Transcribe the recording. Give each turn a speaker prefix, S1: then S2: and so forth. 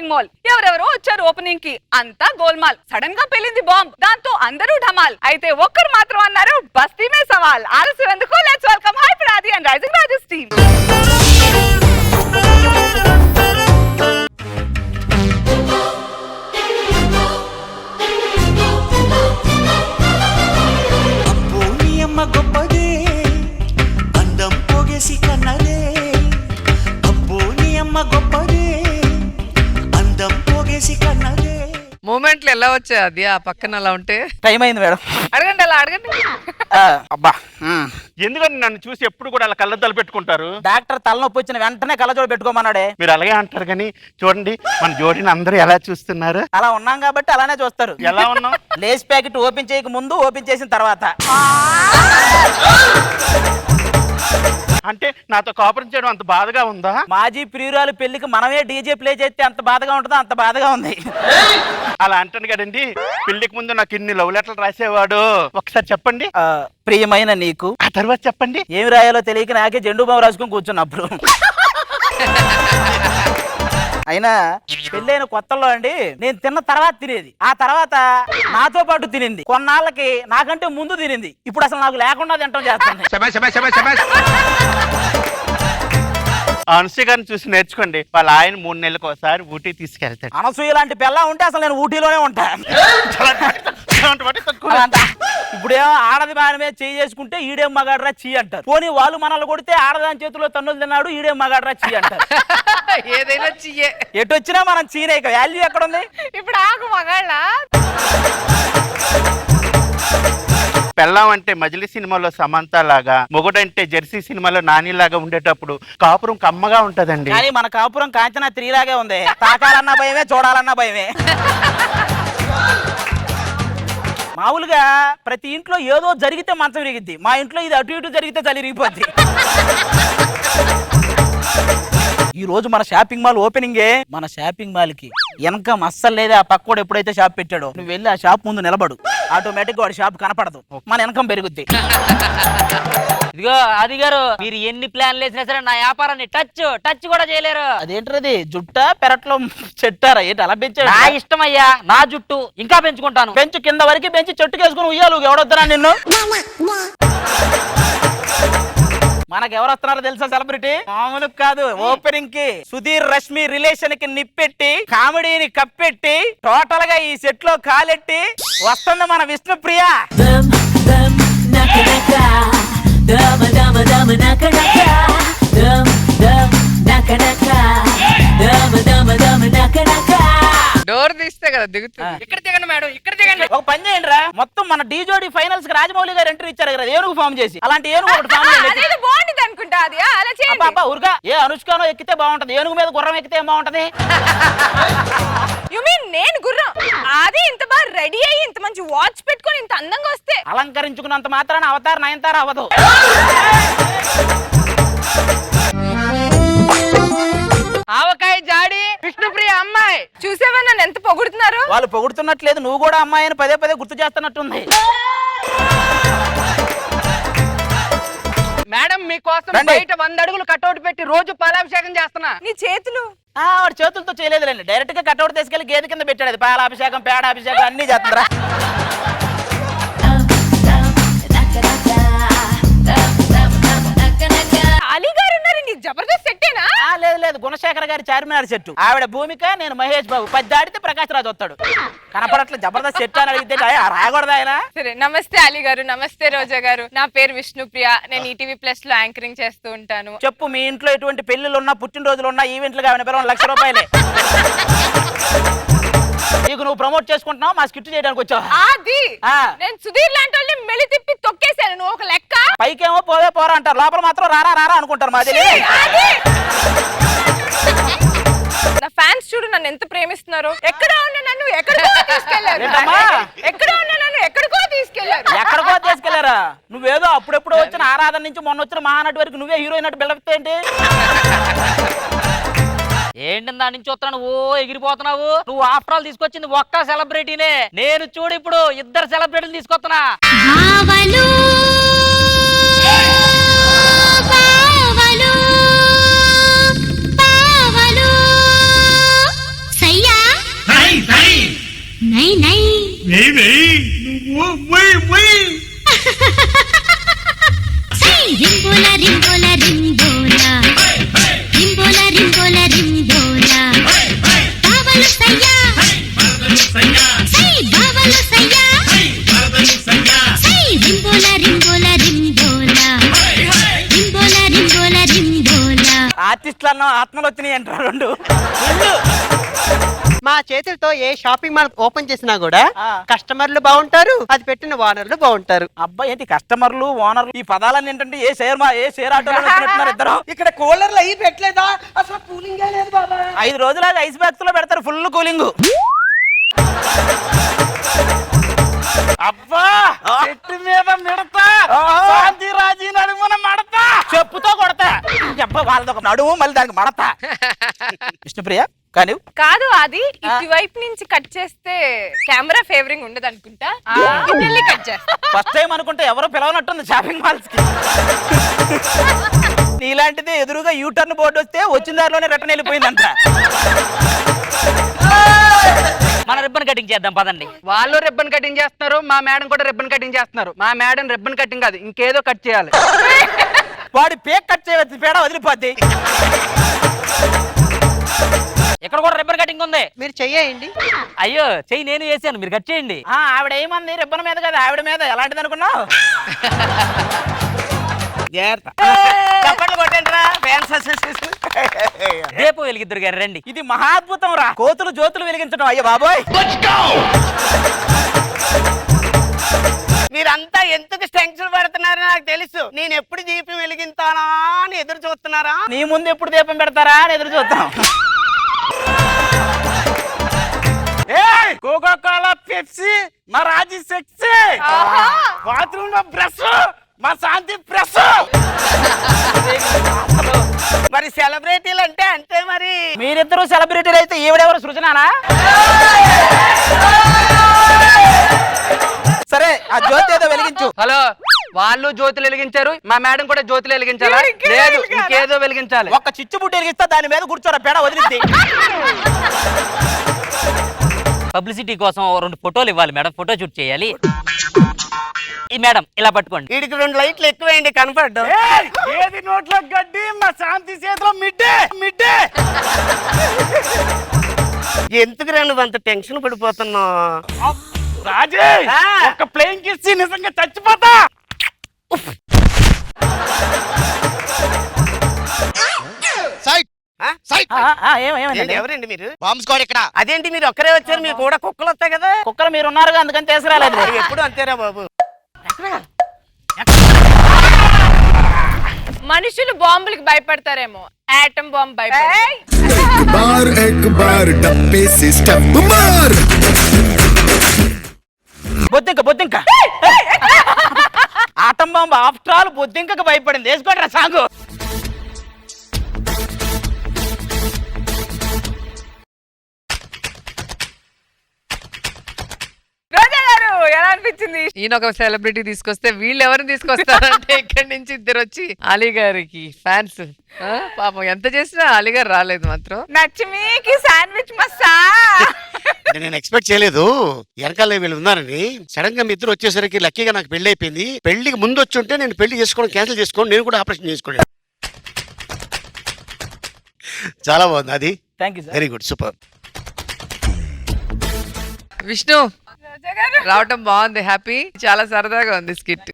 S1: Shopping mall. ఎవరెవరో వచ్చారు opening కి, అంతా గోల్మాల్. సడన్ గా పెళ్ళింది బాంబ్, దాంతో అందరూ ఢమాల్. అయితే ఒక్కరు మాత్రం అన్నారు బస్తీ మే సవాల్. ఆలస్యం ఎందుకు, లెట్స్ వెల్కమ్ హైపర్ ఆది అండ్ రైజింగ్ రాజెస్ టీమ్.
S2: గొప్పదే అందం పోగేసి కన్నదే, అబ్బో నీ అమ్మ గొప్పదే అందం పోగేసి కన్నదే.
S3: మూమెంట్లు ఎలా వచ్చాయి అది ఆ పక్కన అలా ఉంటే?
S4: టైం అయింది మేడం.
S3: అడగండి, అలా అడగండి.
S4: అబ్బా
S5: ఎందుకని నన్ను చూసి ఎప్పుడు కూడా అలా కళ్ళద్దాలు పెట్టుకుంటారు?
S4: డాక్టర్ తలనొప్పి వచ్చిన వెంటనే కళ్ళజోడు పెట్టుకోమన్నాడే.
S5: మీరు అలాగే అంటారు కానీ చూడండి మన జోడిని అందరూ ఎలా చూస్తున్నారు.
S4: అలా ఉన్నాం కాబట్టి అలానే చూస్తారు.
S5: ఎలా ఉన్నాం?
S4: లేస్ ప్యాకెట్ ఓపెన్ చేయక ముందు, ఓపెన్ చేసిన తర్వాత.
S5: అంటే నాతో కాపురం చేయడం అంత బాధగా ఉందా?
S4: మాజీ ప్రియురాలు పెళ్లికి మనమే డీజే ప్లే చేస్తే అంత బాధగా ఉంటుందో అంత బాధగా ఉంది.
S5: అలా అంటాను కదండి. పెళ్లికి ముందు నాకు ఇన్ని లవ్ లెటర్లు రాసేవాడు. ఒకసారి చెప్పండి.
S4: ప్రియమైన నీకు.
S5: ఆ తర్వాత చెప్పండి.
S4: ఏమి రాయాలో తెలియక నాకే జెండు బాబు రాసుకొని కూర్చున్నప్పుడు. అయినా పెళ్ళైన కొత్తల్లో అండి నేను తిన్న తర్వాత తినేది, ఆ తర్వాత నాతో పాటు తినింది, కొన్నాళ్ళకి నాకంటే ముందు తినింది, ఇప్పుడు అసలు నాకు లేకుండా తింటాం చేస్తుంది.
S5: అనసూయ గారిని చూసి నేర్చుకోండి. వాళ్ళ ఆయన 3 నెలలకు ఒకసారి ఊటీ తీసుకెళ్తాడు.
S4: అనసూయ లాంటి పిల్ల ఉంటే అసలు నేను ఊటీలోనే ఉంటా. ఇప్పుడేమో ఆడది బాగా చేయి చేసుకుంటే ఈడేం మగాడ్రా చీ అంటారు. పోనీ వాళ్ళు మనల్ని కొడితే ఆడదాని చేతిలో తన్నులు తిన్నాడు ఈడేం మగాడ్రా చీ అంటారు.
S3: ఏదైనా చెయ్యే.
S4: ఎటు వచ్చినా మనం చీనే, వాల్యూ ఎక్కడ ఉంది?
S3: ఇప్పుడు ఆగు మగాళ్ళ.
S5: పెళ్ళాం అంటే మజిలీ సినిమాలో సమంత లాగా, మొగుడంటే జెర్సీ సినిమాలో నాని లాగా ఉండేటప్పుడు కాపురం కమ్మగా ఉంటదండి.
S4: కానీ మన కాపురం కాంచనా 3 లాగే ఉంది. తాకాలన్నా భయమే, చూడాలన్నా భయమే. మామూలుగా ప్రతి ఇంట్లో ఏదో జరిగితే మంచం విరిగిద్ది, మా ఇంట్లో ఇది అటు ఇటు జరిగితే చలి విరిగిపోద్ది. ఈ రోజు మన షాపింగ్ మాల్ ఓపెనింగే. మన షాపింగ్ మాల్ కి ఇన్కమ్ అస్సలు లేదే. ఆ పక్కోడు ఎప్పుడైతే షాప్ పెట్టాడో నువ్వు వెళ్ళి ఆ షాప్ ముందు నిలబడు, ఆటోమేటిక్ వాడి షాప్ కనపడదు, మన ఇన్కమ్ పెరుగుద్ది.
S6: ఇదిగో ఆది గారు, మీరు ఎన్ని ప్లాన్లు వేసినా సరే నా వ్యాపారాన్ని టచ్ కూడా చేయలేరు.
S4: అదేంటది, జుట్టా పెరట్లో చెట్టారా ఏంటి అలా పెంచాడు?
S6: నా ఇష్టం అయ్యా, నా జుట్టు ఇంకా పెంచుకుంటాను.
S4: పెంచు, కింద వరకు పెంచి చెట్టుకేసుకుని ఉయ్యాలు. ఎవడొద్దరా నిన్ను? మనకు ఎవరు వస్తున్నారో తెలుసా సెలబ్రిటీ? మామూలు కాదు. ఓపెనింగ్ కి సుధీర్ రష్మి రిలేషన్ కి నిప్పెట్టి, కామెడీని కప్పెట్టి, టోటల్ గా ఈ సెట్ లో కాలెట్టి వస్తుంది మన విష్ణుప్రియ.
S3: డోర్ తీస్తే కదా దిగుతుంది.
S6: ఇక్కడ దిగండి మేడం, ఇక్కడ దిగండి.
S4: ఒక పని చేయండి రా, మొత్తం మన డీజోడి ఫైనల్స్ కి రాజమౌళి గారు ఎంట్రీ ఇచ్చారు కదా ఏనుగు ఫామ్ చేసి, అలాంటి ఏనుగు ఒకటి ఫామ్ చేయండి.
S1: బాగుంటుంది అనుకుంటా అది, అలా చేయండి.
S4: అబ్బా ఊరుగా, ఏ అనుష్కానో ఎక్కితే బాగుంటది, ఏనుగు మీద గుర్రం ఎక్కితే ఏం బాగుంటది?
S1: యు మీన్ నేను గుర్రం? అది ఇంత బాగా రెడీ అయ్యి ఇంత మంచి వాచ్ పెట్టుకొని ఇంత అందంగా వస్తే
S4: అలంకరించుకున్నంత మాత్రాన అవతార్ నయనతార అవ్వదు.
S3: ఆవకాయ జాడి విష్ణుప్రియ అమ్మాయి.
S1: చూసేవా నన్ను ఎంత పొగుడుతున్నారు?
S4: వాళ్ళు పొగుడుతున్నట్లేదు, నువ్వు కూడా అమ్మాయి అని పదే పదే గుర్తు చేస్తున్నట్టుంది.
S3: మేడం మీకోసం బయట 100 అడుగులు కట్అవుట్ పెట్టి రోజు పాలాభిషేకం చేస్తున్నా.
S1: నీ చేతులు?
S4: వాడు చేతులతో చేయలేదులేండి, డైరెక్ట్ గా కట్అవుట్ తీసుకెళ్లి గేదె కింద పెట్టాడు. అది పాలాభిషేకం, పేడాభిషేకం అన్ని చేస్తుందిరా.
S1: అలీ గారు ఉన్నారు, నీ జబర్దస్త్ సెట్టేనా?
S4: లేదు, గుణశేఖర్ గారి చార్మినార్ చెట్టు. ఆవిడ భూమిక, నేను మహేష్ బాబు. 10 దాడితే ప్రకాష్ రాజు వస్తాడు. కనపడట్లేదు, జబర్దస్త్ సెట్ అని అడిగితే రాయకూడదు ఆయన.
S1: సరే, నమస్తే అలీ గారు. నమస్తే రోజా గారు. నా పేరు విష్ణుప్రియ. నేను ఈటీవీ ప్లస్ లో యాంకరింగ్ చేస్తూ ఉంటాను.
S4: చెప్పు, మీ ఇంట్లో ఎటువంటి పెళ్లిళ్ళు ఉన్నా, పుట్టినరోజులు ఉన్నా, ఈవెంట్లు కావాలి, పిల్లలు 1,00,000 రూపాయలే. నీకు నువ్వు ప్రమోట్ చేసుకుంటున్నావు, మా స్కిట్ చేయడానికి వచ్చావు.
S1: అది నేను సుధీర్ లాంటి వాళ్ళని మెలి తిప్పి తొక్కేశాను, నువ్వు ఒక లెక్క.
S4: పైకేమో పోరా అంటారు, లోపల మాత్రం రారా అనుకుంటారు. మాది
S1: నా ఫ్యాన్స్ చూడు నన్ను ఎంత ప్రేమిస్తున్నారు. ఎక్కడ ఉన్నా నన్ను ఎక్కడికో తీసుకెళ్లారు.
S4: ఎక్కడికో తీసుకెళ్లారా? నువ్వేదో అప్పుడెప్పుడు వచ్చిన ఆరాధన నుంచి మొన్న వచ్చిన మహానటి వరకు నువ్వే హీరోయిన్ అటు బిల్డప్ ఏంటి?
S6: ఏంటి దాని నుంచి వస్తున్నావు, ఓ ఎగిరిపోతున్నావు. నువ్వు ఆఫ్టర్ ఆల్ తీసుకొచ్చింది ఒక్క సెలబ్రిటీనే. నేను చూడు ఇప్పుడు 2 సెలబ్రిటీలు తీసుకొస్తున్నా.
S7: नहीं नहीं
S2: नहीं नहीं
S7: रिम्बोला रिम्बोला रिम्बोला रिम्बोला रिम्बोला रिम्बोला बावलु सैया सై बावलु सैया सై रिम्बोला रिम्बोला रिम्बोला रिम्बोला रिम्बोला रिम्बोला
S4: ఆర్టిస్టులను ఆత్మలు వచ్చినాయి అంటారు రెండు.
S8: మా చేతులతో ఏ షాపింగ్ మాల్ ఓపెన్ చేసినా కూడా
S4: ఆ.
S8: కస్టమర్లు బాగుంటారు, అది పెట్టిన ఓనర్లు బాగుంటారు.
S4: అబ్బాయి ఏంటి కస్టమర్లు ఓనర్లు ఈ పదాలన్నీ ఏంటంటే ఏ షేర్ ఆటోలో వచ్చినట్టున్నారు ఇద్దరు.
S8: ఇక్కడ కూలర్లు అయ్యి పెట్టలేదా? అసలు కూలింగ్ లేదు బాబా.
S4: 5 రోజులు ఐస్ బ్యాగ్స్ లో పెడతారు ఫుల్ కూలింగ్. అబ్బా చెట్టు మీద మిడతా శాంతి రాజీ నడుమున మడతా చెప్పుతో కొడతా. అబ్బా వాళ్ళది ఒక నడుము మళ్ళీ దానికి మడతా. విష్ణుప్రియ కానీ
S1: కాదు అది ఇటువైపు నుంచి కట్ చేస్తే కెమెరా ఫేవరింగ్ ఉండదు అనుకుంటా. ఇటెళ్ళి కట్ చేస్తా.
S4: ఫస్ట్ టైం అనుకుంటే ఎవరో పిలవనట్టుంది షాపింగ్ మాల్స్ కి. నీలాంటిది ఎదురుగా యూటర్న్ బోర్డు వస్తే వచ్చిన దారిలోనే రిటర్న్ వెళ్ళిపోయిందంట.
S6: మన రిబ్బన్ కటింగ్ చేద్దాం పదండి.
S3: వాళ్ళు రిబ్బన్ కటింగ్ చేస్తున్నారు, మా మేడం కూడా రిబ్బన్ కటింగ్ చేస్తున్నారు. మా మేడం రిబ్బన్ కటింగ్ కాదు, ఇంకేదో కట్ చేయాలి.
S4: వాడి పేక్ కట్ చేయవచ్చు, పేడ వదిలిపోద్ది.
S6: ఇక్కడ కూడా రిబ్బన్ కటింగ్ ఉంది.
S8: మీరు చెయ్యండి.
S6: అయ్యో చెయ్యి నేను వేసాను, మీరు కట్ చేయండి.
S4: ఆవిడ ఏమంది రిబ్బన్ మీద కదా, ఆవిడ మీద ఎలాంటిది అనుకున్నావు? చప్పట్లు కొట్టండిరా, ఫ్యాన్స్ అసోసియేషన్.
S6: రేపు వెలిగిద్దరు గారు రండి.
S4: ఇది మహాద్భుతం రా, కోతులు జ్యోతులు వెలిగించడం. అయ్యో బాబోయ్,
S8: మీరంతా ఎందుకు టెన్షన్ పడుతున్నారో నాకు తెలుసు. నేను ఎప్పుడు దీపం వెలిగింతానా అని ఎదురు చూస్తున్నారా?
S4: నీ ముందు ఎప్పుడు దీపం పెడతారా అని ఎదురు చూద్దాం. కోకా కోలా, పెప్సీ, మా రాజీ సెక్సీ, బాత్రూమ్ లో బ్రష్, మా శాంతి ప్రెస్.
S8: మరి సెలబ్రిటీలు అంటే అంతే మరి.
S4: మీరిద్దరు సెలబ్రిటీలు అయితే ఈవిడెవరు సృజనానా? సరే ఆ జ్యోతి ఏదో వెలిగించు.
S3: హలో, వాళ్ళు జ్యోతులు వెలిగించారు, మా మేడం కూడా జ్యోతులు వెలిగించారా? లేదు, ఇంకేదో వెలిగించాలి.
S4: ఒక్క చిచ్చుబుడ్డి వెలిగిస్తా, దాని మీద కూర్చోరా, పేడ వదిలిద్ది.
S6: పబ్లిసిటీ కోసం 2 ఫోటోలు ఇవ్వాలి మేడం, ఫోటో షూట్ చేయాలి. ఈ మేడం ఇలా పట్టుకోండి.
S8: వీడికి 2 లైట్లు ఎక్కువేయండి, కనపడ్డం.
S4: ఏది నోట్లో గడ్డి, మా శాంతి చేతిలో మిడ్డే మిడ్డే.
S8: ఎందుకు నువ్వు అంత టెన్షన్ పడిపోతున్నావు?
S4: రాజే ఒక ప్లేన్ కిసి నిజంగా చచ్చిపోతా.
S8: ఏంటి, ఎవరండి మీరు? బాంబ్ స్క్వాడ్ ఇక్కడ. అదేంటి మీరు ఒక్కరే వచ్చారు? మీకు కూడా కుక్కలు వస్తాయి కదా.
S4: కుక్కలు మీరు ఉన్నారుగా, అందుకని తీసుకురాలేదు.
S8: మీరు ఎప్పుడు అంతేరా బాబు.
S1: మనుషులు బాంబులకు భయపడతారేమో, ఆటం బాంబ్ భయపడతారు.
S9: बार एक बार डब्बे से स्टेप मार.
S4: బొద్దింక బొద్దింక ఆటం బాంబు ఆఫ్టర్ ఆల్ బొద్దింకకు భయపడింది. వేసుకోండి రా సాంగు.
S1: రోజా గారు ఎలా అనిపించింది?
S3: ఈయన ఒక సెలబ్రిటీ తీసుకొస్తే వీళ్ళు ఎవరిని తీసుకొస్తారంటే ఇక్కడి నుంచి ఇద్దరు వచ్చి అలీ గారికి ఫ్యాన్స్. పాపం ఎంత చేసినా అలీ గారు రాలేదు మాత్రం.
S1: నచ్చిమీకి శాండ్విచ్ మస్సా.
S10: నేను ఎక్స్పెక్ట్ చేయలేదు వెనకాల వీళ్ళు ఉన్నారని. సడన్ గా మీ ఇద్దరు వచ్చేసరికి లక్కీగా నాకు పెళ్లి అయిపోయింది. పెళ్లికి ముందు వచ్చి ఉంటే నేను పెళ్లి చేసుకోవడం క్యాన్సిల్ చేసుకోండి, నేను కూడా ఆపరేషన్ చేసుకోండి. చాలా బాగుంది అది.
S4: Thank you sir.
S10: Very good, super.
S3: Vishnu
S1: Roja garu
S3: రావటం బాగుంది, హ్యాపీ, చాలా సరదాగా ఉంది స్కిట్.